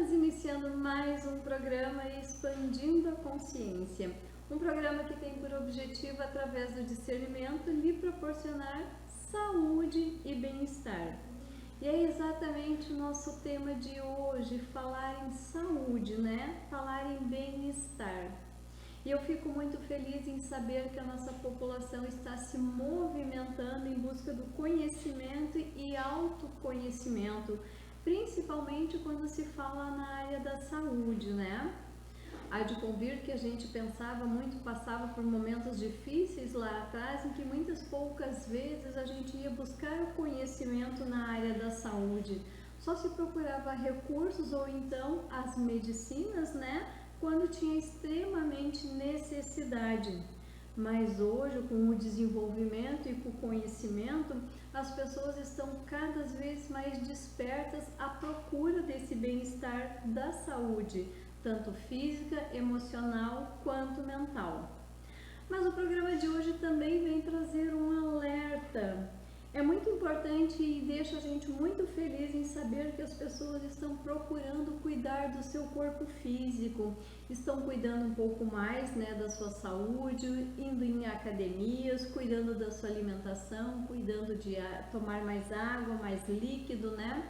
Estamos iniciando mais um programa Expandindo a Consciência. Um programa que tem por objetivo, através do discernimento, lhe proporcionar saúde e bem-estar. E é exatamente o nosso tema de hoje, falar em saúde, né? Falar em bem-estar. E eu fico muito feliz em saber que a nossa população está se movimentando em busca do conhecimento e autoconhecimento, principalmente quando se fala na área da saúde, né? Há de convir que a gente pensava muito, passava por momentos difíceis lá atrás, em que muitas poucas vezes a gente ia buscar o conhecimento na área da saúde. Só se procurava recursos ou então as medicinas, né? Quando tinha extremamente necessidade. Mas hoje, com o desenvolvimento e com o conhecimento, as pessoas estão cada vez mais despertas à procura desse bem-estar da saúde, tanto física, emocional quanto mental. Mas o programa de hoje também vem trazer um alerta. É muito importante e deixa a gente muito feliz em saber que as pessoas estão procurando cuidar do seu corpo físico, estão cuidando um pouco mais, né, da sua saúde, indo em academias, cuidando da sua alimentação, cuidando de tomar mais água, mais líquido, né?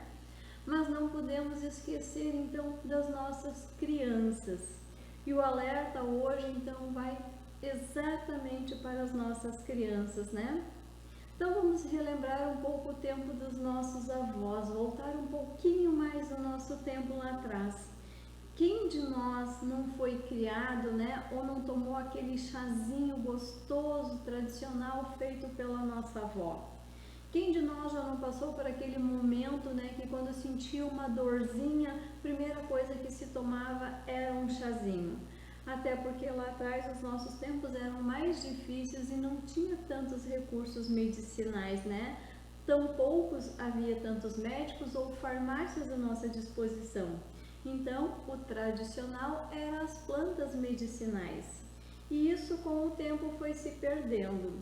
Mas não podemos esquecer então das nossas crianças. E o alerta hoje então vai exatamente para as nossas crianças, né? Então vamos relembrar um pouco o tempo dos nossos avós, voltar um pouquinho mais o nosso tempo lá atrás. Quem de nós não foi criado, né, ou não tomou aquele chazinho gostoso, tradicional, feito pela nossa avó? Quem de nós já não passou por aquele momento, né, que quando sentia uma dorzinha, a primeira coisa que se tomava era um chazinho? Até porque lá atrás os nossos tempos eram mais difíceis e não tinha tantos recursos medicinais, né? Tão poucos havia tantos médicos ou farmácias à nossa disposição. Então, o tradicional eram as plantas medicinais. E isso com o tempo foi se perdendo.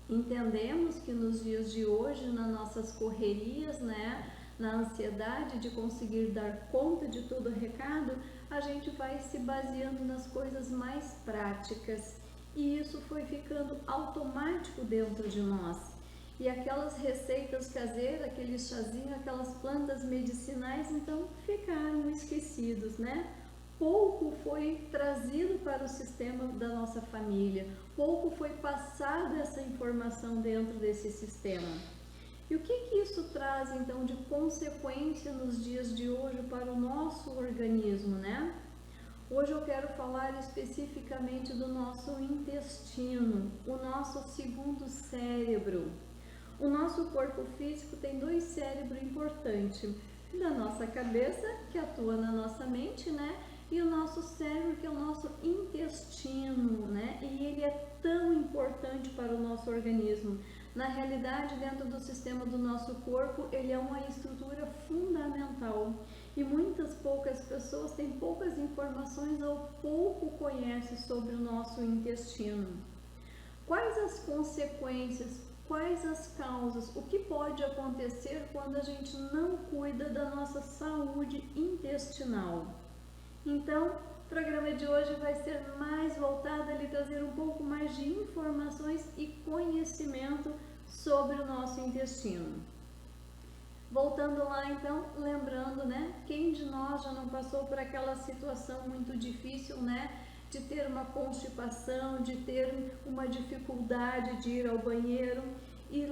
Entendemos que nos dias de hoje, nas nossas correrias, né, na ansiedade de conseguir dar conta de todo o recado, a gente vai se baseando nas coisas mais práticas e isso foi ficando automático dentro de nós. E aquelas receitas caseiras, aqueles chazinhos, aquelas plantas medicinais, então ficaram esquecidos, né? Pouco foi trazido para o sistema da nossa família, pouco foi passada essa informação dentro desse sistema. E o que isso traz então de consequência nos dias de hoje para o nosso organismo, né? Hoje eu quero falar especificamente do nosso intestino, o nosso segundo cérebro. O nosso corpo físico tem dois cérebros importantes, da nossa cabeça, que atua na nossa mente, né? E o nosso cérebro, que é o nosso intestino, né? E ele é tão importante para o nosso organismo. Na realidade, dentro do sistema do nosso corpo, ele é uma estrutura fundamental. E poucas pessoas têm poucas informações ou pouco conhecem sobre o nosso intestino. Quais as consequências, quais as causas, o que pode acontecer quando a gente não cuida da nossa saúde intestinal? Então, o programa de hoje vai ser mais voltado a lhe trazer um pouco mais de informações e conhecimento sobre o nosso intestino. Voltando lá então, lembrando, né, quem de nós já não passou por aquela situação muito difícil, né, de ter uma constipação, de ter uma dificuldade de ir ao banheiro, e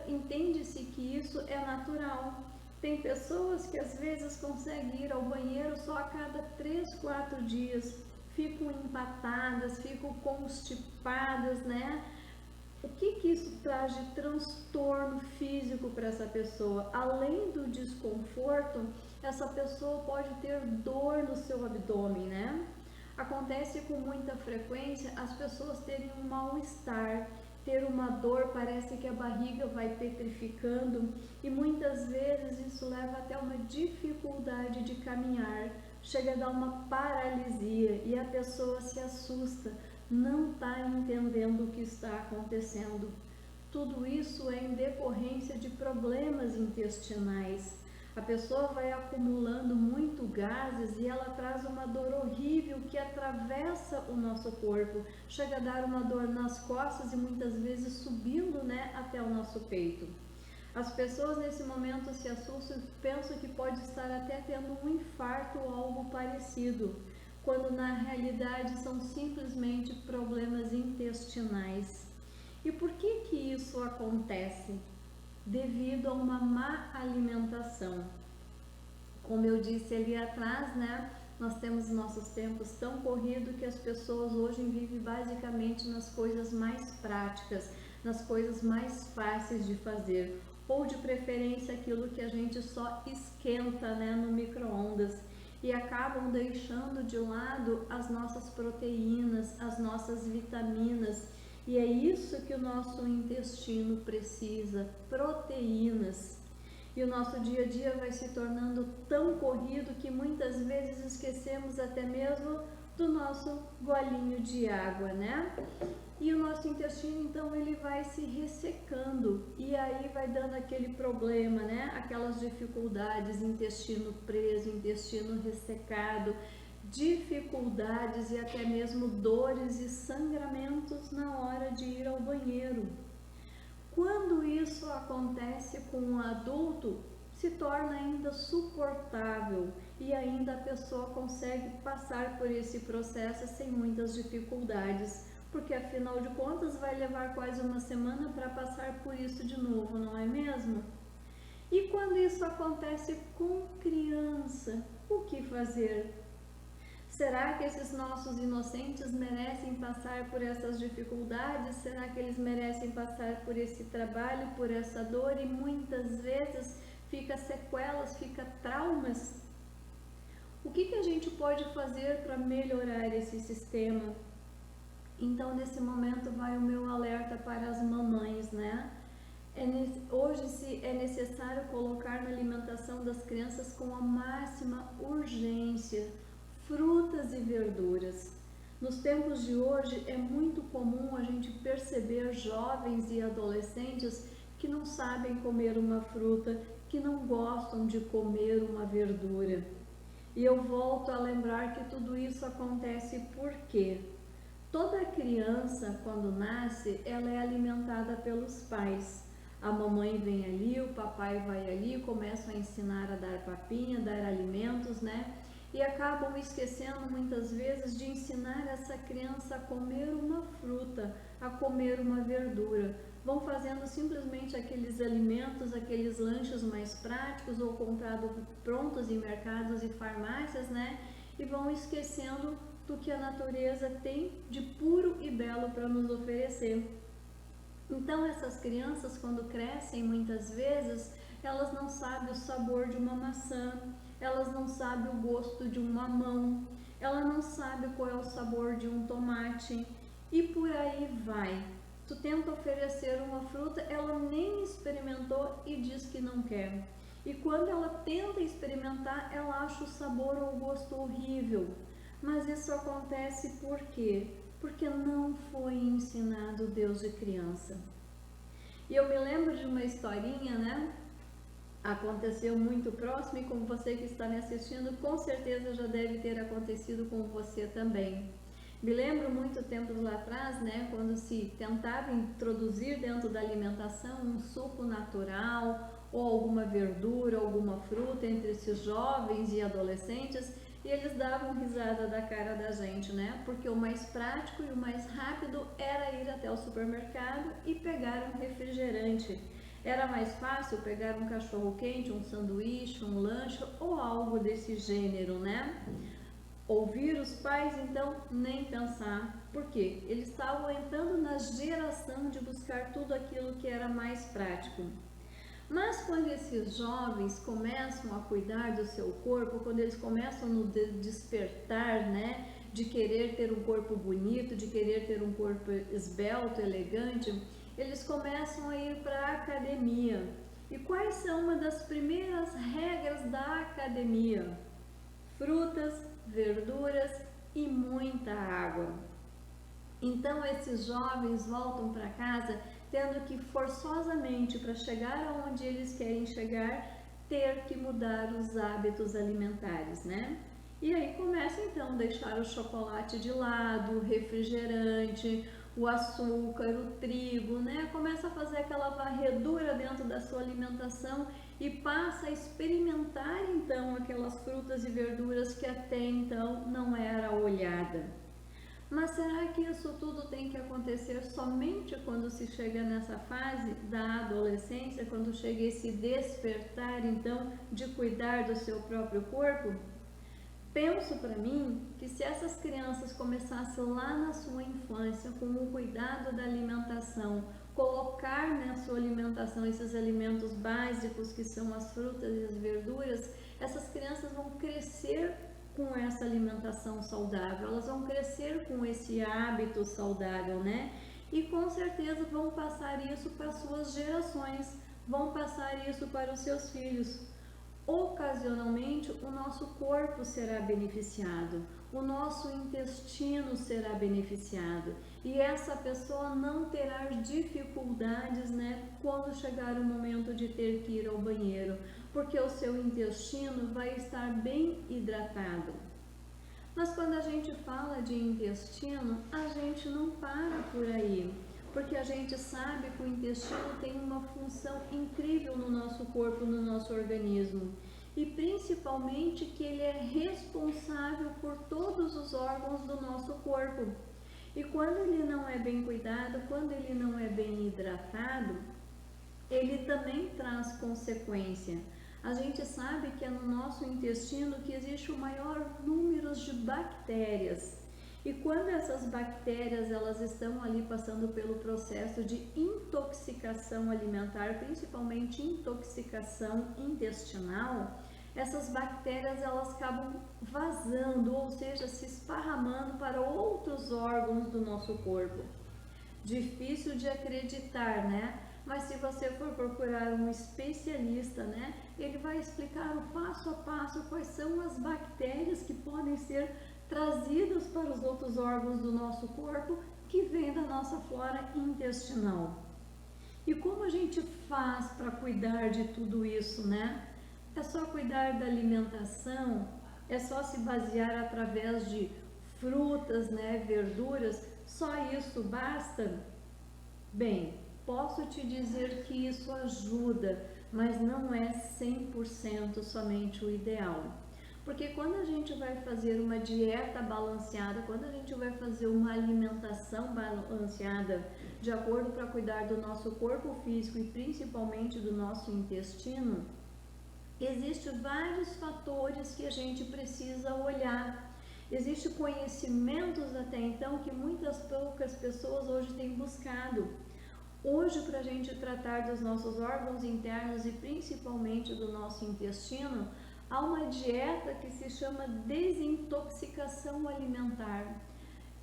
entende-se que isso é natural. Tem pessoas que às vezes conseguem ir ao banheiro só a cada 3, 4 dias, ficam empatadas, ficam constipadas, né? O que isso traz de transtorno físico para essa pessoa? Além do desconforto, essa pessoa pode ter dor no seu abdômen, né? Acontece com muita frequência as pessoas terem um mal-estar, ter uma dor, parece que a barriga vai petrificando e muitas vezes isso leva até uma dificuldade de caminhar, chega a dar uma paralisia e a pessoa se assusta, não está entendendo o que está acontecendo. Tudo isso é em decorrência de problemas intestinais. A pessoa vai acumulando muito gases e ela traz uma dor horrível que atravessa o nosso corpo, chega a dar uma dor nas costas e muitas vezes subindo, né, até o nosso peito. As pessoas nesse momento se assustam e pensam que pode estar até tendo um infarto ou algo parecido, quando na realidade são simplesmente problemas intestinais. E por que isso acontece? Devido a uma má alimentação. Como eu disse ali atrás, né, nós temos nossos tempos tão corridos que as pessoas hoje vivem basicamente nas coisas mais práticas, nas coisas mais fáceis de fazer, ou de preferência aquilo que a gente só esquenta, né, no micro-ondas, e acabam deixando de lado as nossas proteínas, as nossas vitaminas. E é isso que o nosso intestino precisa, proteínas. E o nosso dia a dia vai se tornando tão corrido que muitas vezes esquecemos até mesmo do nosso golinho de água, né? E o nosso intestino, então, ele vai se ressecando e aí vai dando aquele problema, né? Aquelas dificuldades, intestino preso, intestino ressecado, dificuldades e até mesmo dores e sangramentos na hora de ir ao banheiro. Quando isso acontece com um adulto, se torna ainda suportável e ainda a pessoa consegue passar por esse processo sem muitas dificuldades, porque afinal de contas vai levar quase uma semana para passar por isso de novo, não é mesmo? E quando isso acontece com criança, o que fazer? Será que esses nossos inocentes merecem passar por essas dificuldades? Será que eles merecem passar por esse trabalho, por essa dor? E muitas vezes fica sequelas, fica traumas. O que a gente pode fazer para melhorar esse sistema? Então, nesse momento, vai o meu alerta para as mamães, né? Hoje é necessário colocar na alimentação das crianças com a máxima urgência frutas e verduras. Nos tempos de hoje é muito comum a gente perceber jovens e adolescentes que não sabem comer uma fruta, que não gostam de comer uma verdura. E eu volto a lembrar que tudo isso acontece porque toda criança, quando nasce, ela é alimentada pelos pais. A mamãe vem ali, o papai vai ali, começam a ensinar a dar papinha, dar alimentos, né? E acabam esquecendo muitas vezes de ensinar essa criança a comer uma fruta, a comer uma verdura. Vão fazendo simplesmente aqueles alimentos, aqueles lanches mais práticos ou comprados prontos em mercados e farmácias, né? E vão esquecendo do que a natureza tem de puro e belo para nos oferecer. Então essas crianças, quando crescem, muitas vezes, elas não sabem o sabor de uma maçã, elas não sabem o gosto de um mamão, ela não sabe qual é o sabor de um tomate e por aí vai. Tu tenta oferecer uma fruta, ela nem experimentou e diz que não quer. E quando ela tenta experimentar, ela acha o sabor ou o gosto horrível. Mas isso acontece por quê? Porque não foi ensinado Deus de criança. E eu me lembro de uma historinha, né? Aconteceu muito próximo e como você que está me assistindo, com certeza já deve ter acontecido com você também. Me lembro muito tempos lá atrás, né, quando se tentava introduzir dentro da alimentação um suco natural ou alguma verdura, alguma fruta entre esses jovens e adolescentes, e eles davam risada da cara da gente, né, porque o mais prático e o mais rápido era ir até o supermercado e pegar um refrigerante. Era mais fácil pegar um cachorro-quente, um sanduíche, um lanche ou algo desse gênero, né? Ouvir os pais, então, nem pensar. Por quê? Eles estavam entrando na geração de buscar tudo aquilo que era mais prático. Mas quando esses jovens começam a cuidar do seu corpo, quando eles começam no despertar, né? De querer ter um corpo bonito, de querer ter um corpo esbelto, elegante, eles começam a ir para a academia. E quais são uma das primeiras regras da academia? Frutas, verduras e muita água. Então esses jovens voltam para casa tendo que forçosamente, para chegar aonde eles querem chegar, ter que mudar os hábitos alimentares, né? E aí começa então a deixar o chocolate de lado, o refrigerante, o açúcar, o trigo, né? Começa a fazer aquela varredura dentro da sua alimentação e passa a experimentar então aquelas frutas e verduras que até então não era olhada. Mas será que isso tudo tem que acontecer somente quando se chega nessa fase da adolescência, quando chega esse despertar então de cuidar do seu próprio corpo? Penso para mim que se essas crianças começassem lá na sua infância com o cuidado da alimentação, colocar na sua alimentação esses alimentos básicos que são as frutas e as verduras, essas crianças vão crescer com essa alimentação saudável, elas vão crescer com esse hábito saudável, né? E com certeza vão passar isso para as suas gerações, vão passar isso para os seus filhos. Ocasionalmente, o nosso corpo será beneficiado, o nosso intestino será beneficiado e essa pessoa não terá dificuldades, né, quando chegar o momento de ter que ir ao banheiro, porque o seu intestino vai estar bem hidratado. Mas quando a gente fala de intestino, a gente não para por aí, porque a gente sabe que o intestino tem uma função incrível no nosso corpo, no nosso organismo, e principalmente que ele é responsável por todos os órgãos do nosso corpo. E quando ele não é bem cuidado, quando ele não é bem hidratado, ele também traz consequência. A gente sabe que é no nosso intestino que existe o maior número de bactérias. E quando essas bactérias elas estão ali passando pelo processo de intoxicação alimentar, principalmente intoxicação intestinal, essas bactérias elas acabam vazando, ou seja, se esparramando para outros órgãos do nosso corpo. Difícil de acreditar, né? Mas se você for procurar um especialista, né, ele vai explicar o passo a passo quais são as bactérias que podem ser trazidas para os outros órgãos do nosso corpo que vêm da nossa flora intestinal. E como a gente faz para cuidar de tudo isso, né? É só cuidar da alimentação, é só se basear através de frutas, né, verduras, só isso basta? Bem, posso te dizer que isso ajuda, mas não é 100% somente o ideal. Porque quando a gente vai fazer uma dieta balanceada, quando a gente vai fazer uma alimentação balanceada, de acordo para cuidar do nosso corpo físico e principalmente do nosso intestino, existem vários fatores que a gente precisa olhar. Existem conhecimentos até então que muitas poucas pessoas hoje têm buscado. Hoje, para a gente tratar dos nossos órgãos internos e principalmente do nosso intestino, há uma dieta que se chama desintoxicação alimentar.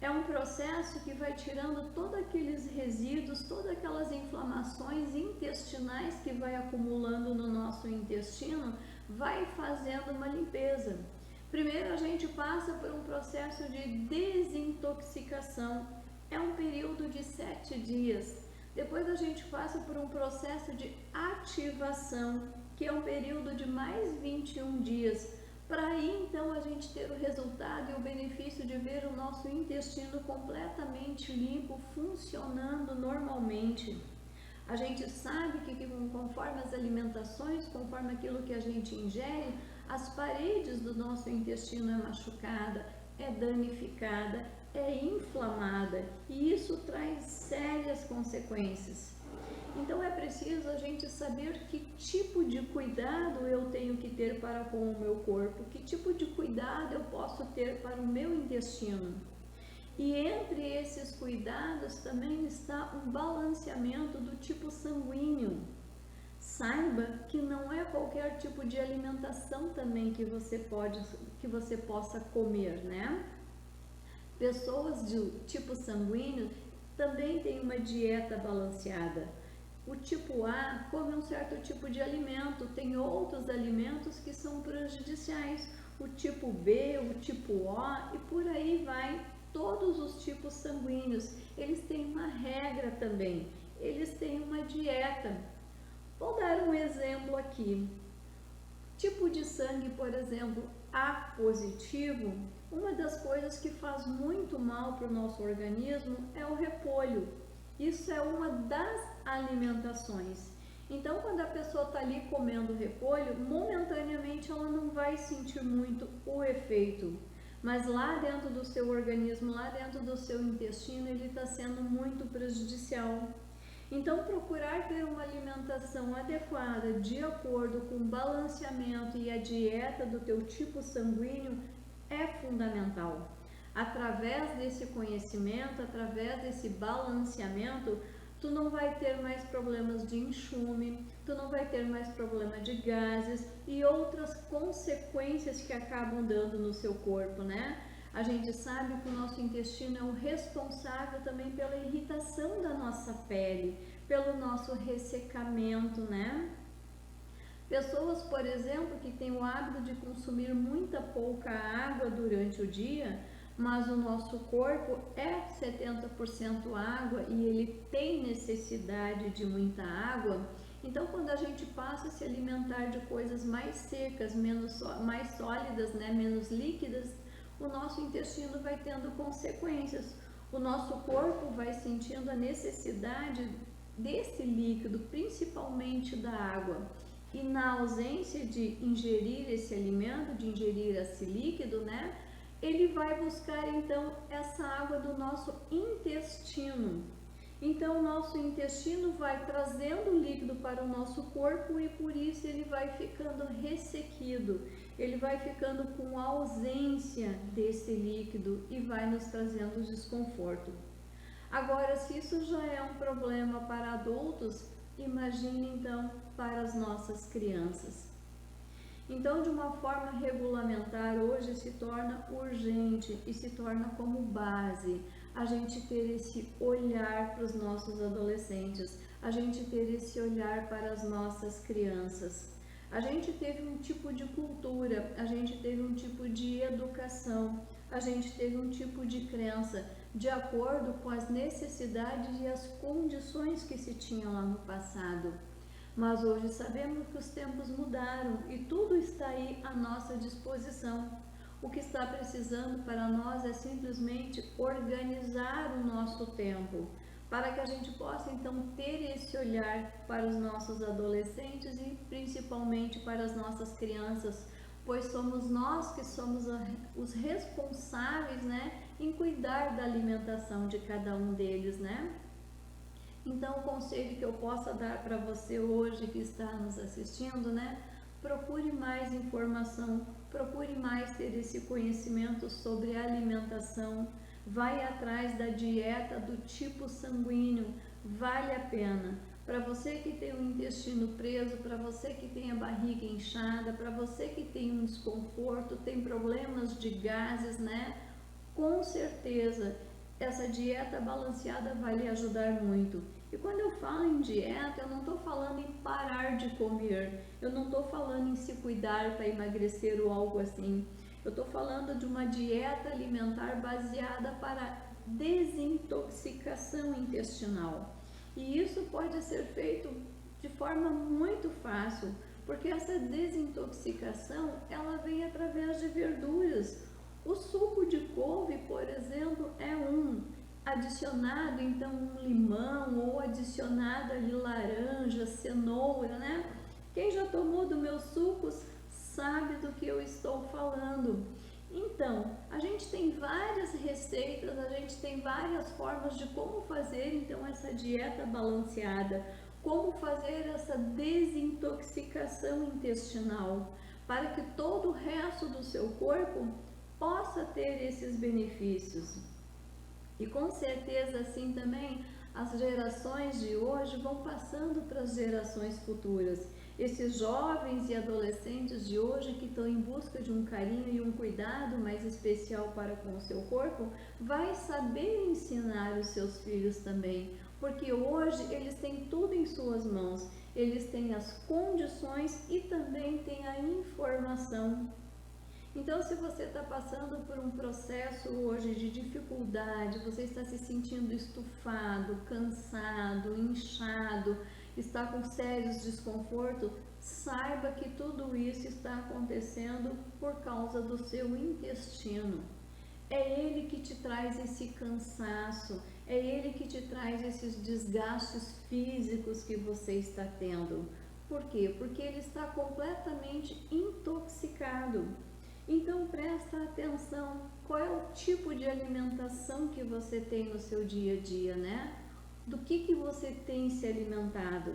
É um processo que vai tirando todos aqueles resíduos, todas aquelas inflamações intestinais que vai acumulando no nosso intestino, vai fazendo uma limpeza. Primeiro a gente passa por um processo de desintoxicação, é um período de 7 dias. Depois a gente passa por um processo de ativação, que é um período de mais 21 dias, para aí então a gente ter o resultado e o benefício de ver o nosso intestino completamente limpo, funcionando normalmente. A gente sabe que conforme as alimentações, conforme aquilo que a gente ingere, as paredes do nosso intestino é machucada, é danificada, é inflamada e isso traz sérias consequências. Então é preciso a gente saber que tipo de cuidado eu tenho que ter para com o meu corpo, que tipo de cuidado eu posso ter para o meu intestino. E entre esses cuidados também está um balanceamento do tipo sanguíneo. Saiba que não é qualquer tipo de alimentação também que você possa comer, né? Pessoas de tipo sanguíneo também têm uma dieta balanceada. O tipo A come um certo tipo de alimento, tem outros alimentos que são prejudiciais. O tipo B, o tipo O e por aí vai. Todos os tipos sanguíneos, eles têm uma regra também, eles têm uma dieta. Vou dar um exemplo aqui. tipo de sangue, por exemplo, A positivo, uma das coisas que faz muito mal para o nosso organismo é o repolho. Isso é uma das alimentações. Então, quando a pessoa está ali comendo repolho, momentaneamente ela não vai sentir muito o efeito. Mas lá dentro do seu organismo, lá dentro do seu intestino, ele está sendo muito prejudicial. Então, procurar ter uma alimentação adequada, de acordo com o balanceamento e a dieta do teu tipo sanguíneo é fundamental. Através desse conhecimento, através desse balanceamento, tu não vai ter mais problemas de enxume, tu não vai ter mais problema de gases e outras consequências que acabam dando no seu corpo, né? A gente sabe que o nosso intestino é o responsável também pela irritação da nossa pele, pelo nosso ressecamento, né? Pessoas, por exemplo, que têm o hábito de consumir muita pouca água durante o dia, mas o nosso corpo é 70% água e ele tem necessidade de muita água. Então, quando a gente passa a se alimentar de coisas mais secas, mais sólidas, né, menos líquidas, o nosso intestino vai tendo consequências. O nosso corpo vai sentindo a necessidade desse líquido, principalmente da água. E na ausência de ingerir esse alimento, de ingerir esse líquido, né, ele vai buscar então essa água do nosso intestino. Então, o nosso intestino vai trazendo líquido para o nosso corpo e por isso ele vai ficando ressequido, ele vai ficando com ausência desse líquido e vai nos trazendo desconforto. Agora, se isso já é um problema para adultos, imagine então para as nossas crianças. Então, de uma forma regulamentar, hoje se torna urgente e se torna como base a gente ter esse olhar para os nossos adolescentes, a gente ter esse olhar para as nossas crianças. A gente teve um tipo de cultura, a gente teve um tipo de educação, a gente teve um tipo de crença de acordo com as necessidades e as condições que se tinham lá no passado. Mas hoje sabemos que os tempos mudaram e tudo está aí à nossa disposição. O que está precisando para nós é simplesmente organizar o nosso tempo, para que a gente possa então ter esse olhar para os nossos adolescentes e principalmente para as nossas crianças, pois somos nós que somos os responsáveis, né, em cuidar da alimentação de cada um deles, né? Então, o conselho que eu possa dar para você hoje que está nos assistindo, né? Procure mais informação, procure mais ter esse conhecimento sobre alimentação, vai atrás da dieta do tipo sanguíneo, vale a pena. Para você que tem o intestino preso, para você que tem a barriga inchada, para você que tem um desconforto, tem problemas de gases, né? Com certeza, essa dieta balanceada vai lhe ajudar muito. E quando eu falo em dieta, eu não estou falando em parar de comer, eu não estou falando em se cuidar para emagrecer ou algo assim. Eu estou falando de uma dieta alimentar baseada para desintoxicação intestinal. E isso pode ser feito de forma muito fácil, porque essa desintoxicação, ela vem através de verduras. O suco de couve, por exemplo, é adicionado então um limão ou adicionado ali laranja, cenoura, né? Quem já tomou dos meus sucos sabe do que eu estou falando. Então, a gente tem várias receitas, a gente tem várias formas de como fazer então essa dieta balanceada, como fazer essa desintoxicação intestinal, para que todo o resto do seu corpo possa ter esses benefícios. E com certeza assim também as gerações de hoje vão passando para as gerações futuras. Esses jovens e adolescentes de hoje que estão em busca de um carinho e um cuidado mais especial para com o seu corpo, vai saber ensinar os seus filhos também, porque hoje eles têm tudo em suas mãos, eles têm as condições e também têm a informação. Então, se você está passando por um processo hoje de dificuldade, você está se sentindo estufado, cansado, inchado, está com sérios desconfortos, saiba que tudo isso está acontecendo por causa do seu intestino. É ele que te traz esse cansaço, é ele que te traz esses desgastes físicos que você está tendo. Por quê? Porque ele está completamente intoxicado. Então presta atenção, qual é o tipo de alimentação que você tem no seu dia a dia, né? Do que você tem se alimentado?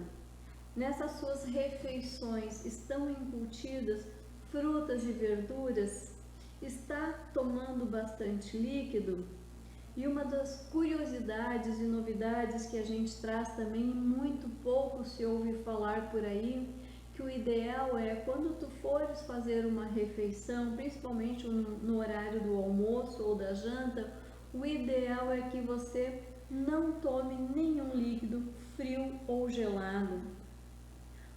Nessas suas refeições estão incutidas frutas e verduras? Está tomando bastante líquido? E uma das curiosidades e novidades que a gente traz também, muito pouco se ouve falar por aí, que o ideal é quando tu fores fazer uma refeição, principalmente no horário do almoço ou da janta, o ideal é que você não tome nenhum líquido frio ou gelado,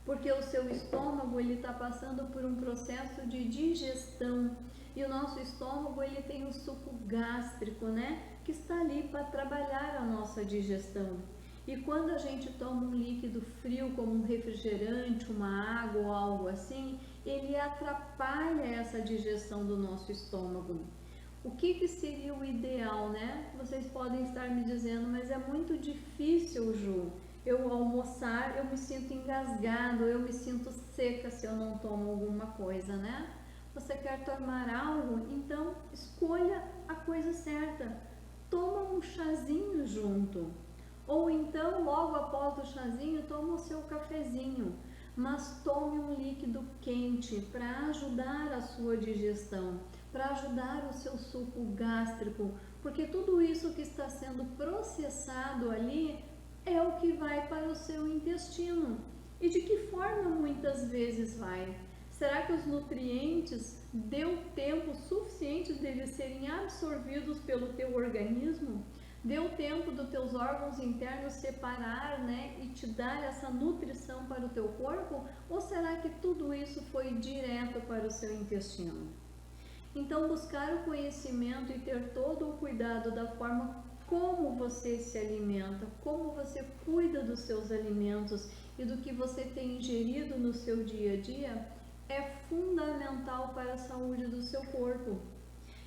porque o seu estômago ele está passando por um processo de digestão. E o nosso estômago ele tem o suco gástrico, né? Que está ali para trabalhar a nossa digestão. E quando a gente toma um líquido frio, como um refrigerante, uma água ou algo assim, ele atrapalha essa digestão do nosso estômago. O que seria o ideal, né? Vocês podem estar me dizendo, mas é muito difícil, Ju. Eu almoçar, eu me sinto engasgado, eu me sinto seca se eu não tomo alguma coisa, né? Você quer tomar algo? Então escolha a coisa certa. Toma um chazinho junto. Ou então, logo após o chazinho, toma o seu cafezinho. Mas tome um líquido quente para ajudar a sua digestão, para ajudar o seu suco gástrico, porque tudo isso que está sendo processado ali é o que vai para o seu intestino. E de que forma muitas vezes vai? Será que os nutrientes deu tempo suficiente deles serem absorvidos pelo teu organismo? Deu tempo dos teus órgãos internos separar, né, e te dar essa nutrição para o teu corpo? Ou será que tudo isso foi direto para o seu intestino? Então, buscar o conhecimento e ter todo o cuidado da forma como você se alimenta, como você cuida dos seus alimentos e do que você tem ingerido no seu dia a dia, é fundamental para a saúde do seu corpo.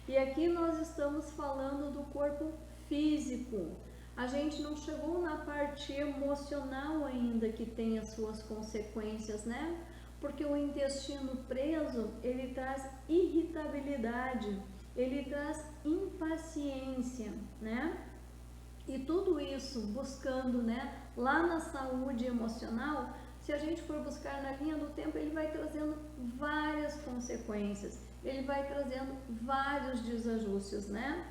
E aqui nós estamos falando do corpo físico. A gente não chegou na parte emocional ainda, que tem as suas consequências, né? Porque o intestino preso, ele traz irritabilidade, ele traz impaciência, né? E tudo isso buscando, né, lá na saúde emocional, se a gente for buscar na linha do tempo, ele vai trazendo várias consequências, ele vai trazendo vários desajustes, né?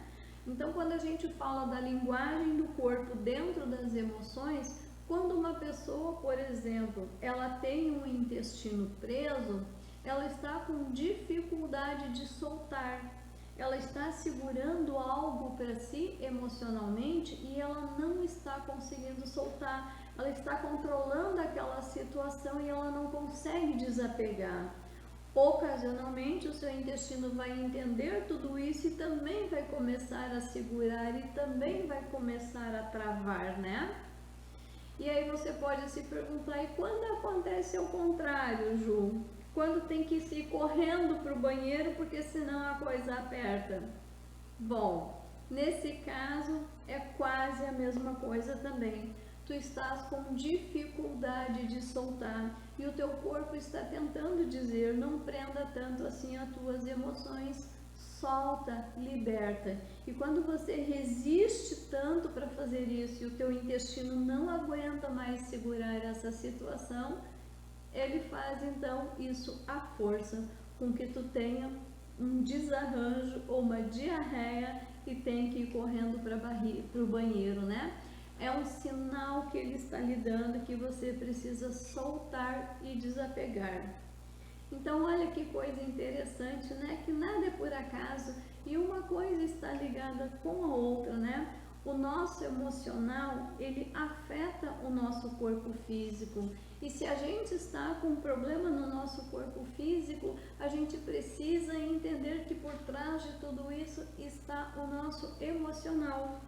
Então, quando a gente fala da linguagem do corpo dentro das emoções, quando uma pessoa, por exemplo, ela tem um intestino preso, ela está com dificuldade de soltar, ela está segurando algo para si emocionalmente e ela não está conseguindo soltar, ela está controlando aquela situação e ela não consegue desapegar. Ocasionalmente o seu intestino vai entender tudo isso e também vai começar a segurar e também vai começar a travar, né? E aí você pode se perguntar, e quando acontece ao contrário, Ju? Quando tem que ir correndo para o banheiro porque senão a coisa aperta? Bom, nesse caso é quase a mesma coisa também. Tu estás com dificuldade de soltar e o teu corpo está tentando dizer, não prenda tanto assim as tuas emoções, solta, liberta. E quando você resiste tanto para fazer isso e o teu intestino não aguenta mais segurar essa situação, ele faz então isso à força, com que tu tenha um desarranjo ou uma diarreia e tem que ir correndo para o banheiro, né? É um sinal que ele está lhe dando que você precisa soltar e desapegar. Então, olha que coisa interessante, né? Que nada é por acaso e uma coisa está ligada com a outra, né? O nosso emocional, ele afeta o nosso corpo físico. E se a gente está com um problema no nosso corpo físico, a gente precisa entender que por trás de tudo isso está o nosso emocional.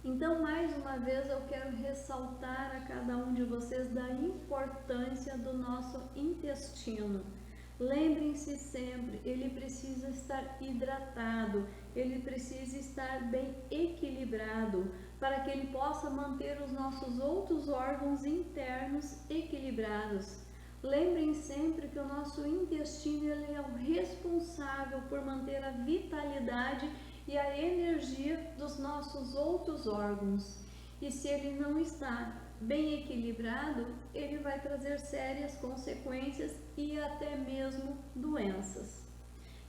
Então, mais uma vez, eu quero ressaltar a cada um de vocês da importância do nosso intestino. Lembrem-se sempre, ele precisa estar hidratado, ele precisa estar bem equilibrado, para que ele possa manter os nossos outros órgãos internos equilibrados. Lembrem sempre que o nosso intestino ele é o responsável por manter a vitalidade e a energia dos nossos outros órgãos. E se ele não está bem equilibrado, ele vai trazer sérias consequências e até mesmo doenças.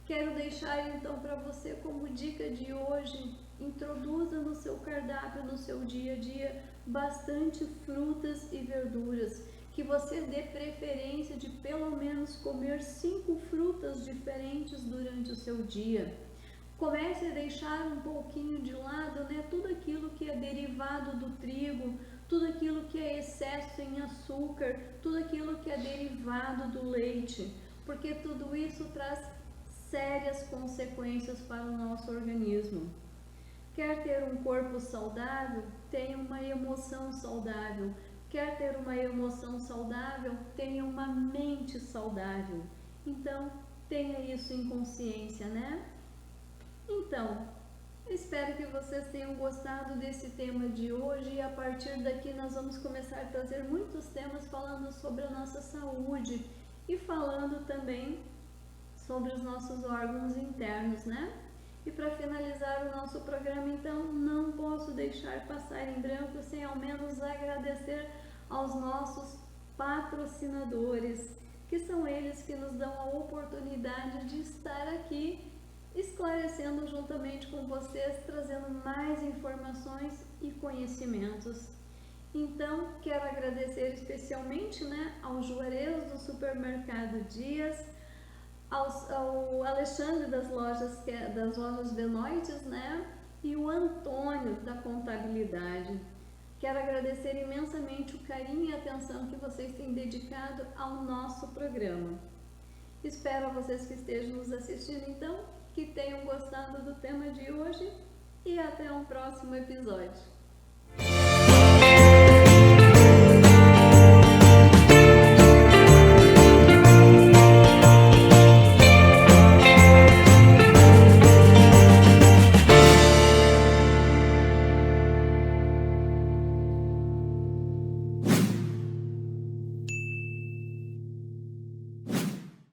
Quero deixar então para você como dica de hoje, introduza no seu cardápio, no seu dia a dia, bastante frutas e verduras, que você dê preferência de pelo menos comer 5 frutas diferentes durante o seu dia. Comece a deixar um pouquinho de lado, tudo aquilo que é derivado do trigo, tudo aquilo que é excesso em açúcar, tudo aquilo que é derivado do leite, porque tudo isso traz sérias consequências para o nosso organismo. Quer ter um corpo saudável? Tenha uma emoção saudável. Quer ter uma emoção saudável? Tenha uma mente saudável. Então, tenha isso em consciência, Então, espero que vocês tenham gostado desse tema de hoje e a partir daqui nós vamos começar a trazer muitos temas falando sobre a nossa saúde e falando também sobre os nossos órgãos internos, E para finalizar o nosso programa, então, não posso deixar passar em branco sem ao menos agradecer aos nossos patrocinadores, que são eles que nos dão a oportunidade de estar aqui esclarecendo juntamente com vocês, trazendo mais informações e conhecimentos. Então, quero agradecer especialmente ao Juarez do Supermercado Dias, ao Alexandre das lojas Benoites, e o Antônio da Contabilidade. Quero agradecer imensamente o carinho e atenção que vocês têm dedicado ao nosso programa. Espero a vocês que estejam nos assistindo, então, que tenham gostado do tema de hoje e até um próximo episódio.